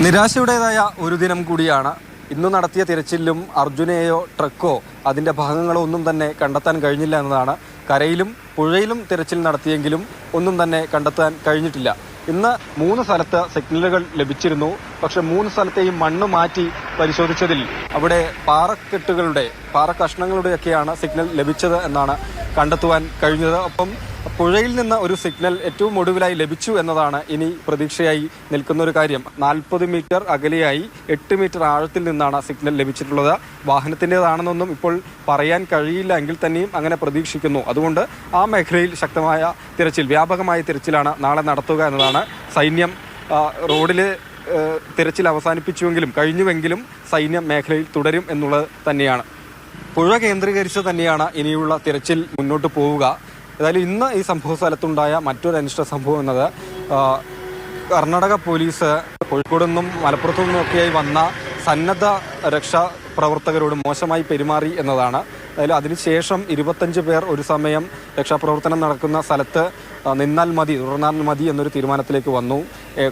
നിരാശയുടേതായ ഒരു ദിനം കൂടിയാണ്. ഇന്ന് നടത്തിയ തിരച്ചിലും അർജുനെയോ ട്രക്കോ അതിൻ്റെ ഭാഗങ്ങളോ ഒന്നും തന്നെ കണ്ടെത്താൻ കഴിഞ്ഞില്ല എന്നതാണ്. കരയിലും പുഴയിലും തിരച്ചിൽ നടത്തിയെങ്കിലും ഒന്നും തന്നെ കണ്ടെത്താൻ കഴിഞ്ഞിട്ടില്ല. ഇന്ന് 3 സ്ഥലത്ത് സിഗ്നലുകൾ ലഭിച്ചിരുന്നു. പക്ഷെ 3 സ്ഥലത്തെയും മണ്ണ് മാറ്റി പരിശോധിച്ചതിൽ അവിടെ പാറക്കഷ്ണങ്ങളുടെയൊക്കെയാണ് സിഗ്നൽ ലഭിച്ചത് എന്നാണ് കണ്ടെത്തുവാൻ കഴിഞ്ഞത്. ഒപ്പം പുഴയിൽ നിന്ന് ഒരു സിഗ്നൽ ഏറ്റവും ഒടുവിലായി ലഭിച്ചു എന്നതാണ് ഇനി പ്രതീക്ഷയായി നിൽക്കുന്ന ഒരു കാര്യം. 40 മീറ്റർ അകലെയായി 8 മീറ്റർ ആഴത്തിൽ നിന്നാണ് സിഗ്നൽ ലഭിച്ചിട്ടുള്ളത്. വാഹനത്തിൻ്റെതാണെന്നൊന്നും ഇപ്പോൾ പറയാൻ കഴിയില്ല എങ്കിൽ തന്നെയും അങ്ങനെ പ്രതീക്ഷിക്കുന്നു. അതുകൊണ്ട് ആ മേഖലയിൽ ശക്തമായ തിരച്ചിൽ, വ്യാപകമായ തിരച്ചിലാണ് നാളെ നടത്തുക എന്നതാണ്. സൈന്യം റോഡിൽ തിരച്ചിൽ കഴിഞ്ഞുവെങ്കിലും സൈന്യം മേഖലയിൽ തുടരും എന്നുള്ളത് തന്നെയാണ്. പുഴ കേന്ദ്രീകരിച്ച് തന്നെയാണ് ഇനിയുള്ള തിരച്ചിൽ മുന്നോട്ട് പോവുക. ഏതായാലും ഇന്ന് ഈ സംഭവ സ്ഥലത്തുണ്ടായ മറ്റൊരു അനിഷ്ട സംഭവം എന്നത് കർണാടക പോലീസ് കോഴിക്കോട് നിന്നും മലപ്പുറത്തു നിന്നുമൊക്കെയായി വന്ന സന്നദ്ധ രക്ഷാപ്രവർത്തകരോട് മോശമായി പെരുമാറി എന്നതാണ്. അതായത് അതിനുശേഷം 25 പേർ ഒരു സമയം രക്ഷാപ്രവർത്തനം നടക്കുന്ന സ്ഥലത്ത് തുടർന്നാൽ മതി എന്നൊരു തീരുമാനത്തിലേക്ക് വന്നു.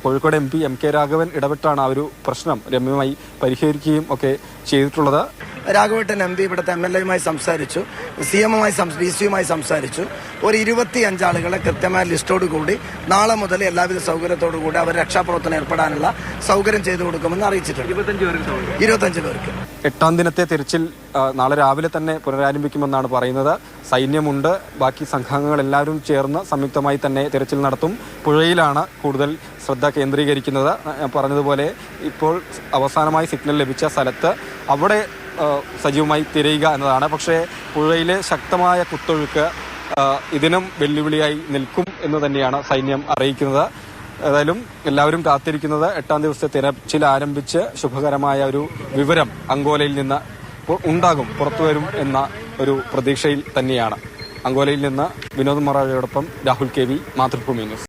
കോഴിക്കോട് MP MK രാഘവൻ ഇടപെട്ടാണ് ആ ഒരു പ്രശ്നം രമ്യമായി പരിഹരിക്കുകയും ഒക്കെ ചെയ്തിട്ടുള്ളത്. രാഘവേട്ടൻ MP ഇവിടുത്തെ MLA-യുമായി സംസാരിച്ചു, CM-യുമായി DC-യുമായി സംസാരിച്ചു. ഒരു 25 ആളുകളെ കൃത്യമായ ലിസ്റ്റോട് കൂടി നാളെ മുതൽ എല്ലാവിധ സൗകര്യത്തോടു കൂടി അവർ രക്ഷാപ്രവർത്തനം ഏർപ്പെടാനുള്ള സൗകര്യം ചെയ്തു കൊടുക്കുമെന്ന് അറിയിച്ചിട്ടുണ്ട്. 25 പേർക്ക് 8ാം ദിനത്തെ തിരച്ചിൽ നാളെ രാവിലെ തന്നെ പുനരാരംഭിക്കുമെന്നാണ് പറയുന്നത്. സൈന്യമുണ്ട്, ബാക്കി സംഘാംഗങ്ങൾ എല്ലാവരും ചേർന്ന് സംയുക്തമായി തന്നെ തിരച്ചിൽ നടത്തും. പുഴയിലാണ് കൂടുതൽ ശ്രദ്ധ കേന്ദ്രീകരിക്കുന്നത്. പറഞ്ഞതുപോലെ ഇപ്പോൾ അവസാനമായി സിഗ്നൽ ലഭിച്ച സ്ഥലത്ത് അവിടെ സജീവമായി തിരയുക എന്നതാണ്. പക്ഷേ പുഴയിലെ ശക്തമായ കുത്തൊഴുക്ക് ഇതിനും വെല്ലുവിളിയായി നിൽക്കും എന്ന് തന്നെയാണ് സൈന്യം അറിയിക്കുന്നത്. ഏതായാലും എല്ലാവരും കാത്തിരിക്കുന്നത് 8ാം ദിവസത്തെ തിരച്ചിൽ ആരംഭിച്ച് ശുഭകരമായ ഒരു വിവരം അങ്കോലയിൽ നിന്ന് പുറത്തുവരും എന്ന ഒരു പ്രതീക്ഷയിൽ തന്നെയാണ്. അങ്കോലയിൽ നിന്ന് വിനോദ് മൊറാഴയോടൊപ്പം രാഹുൽ KV, മാതൃഭൂമി ന്യൂസ്.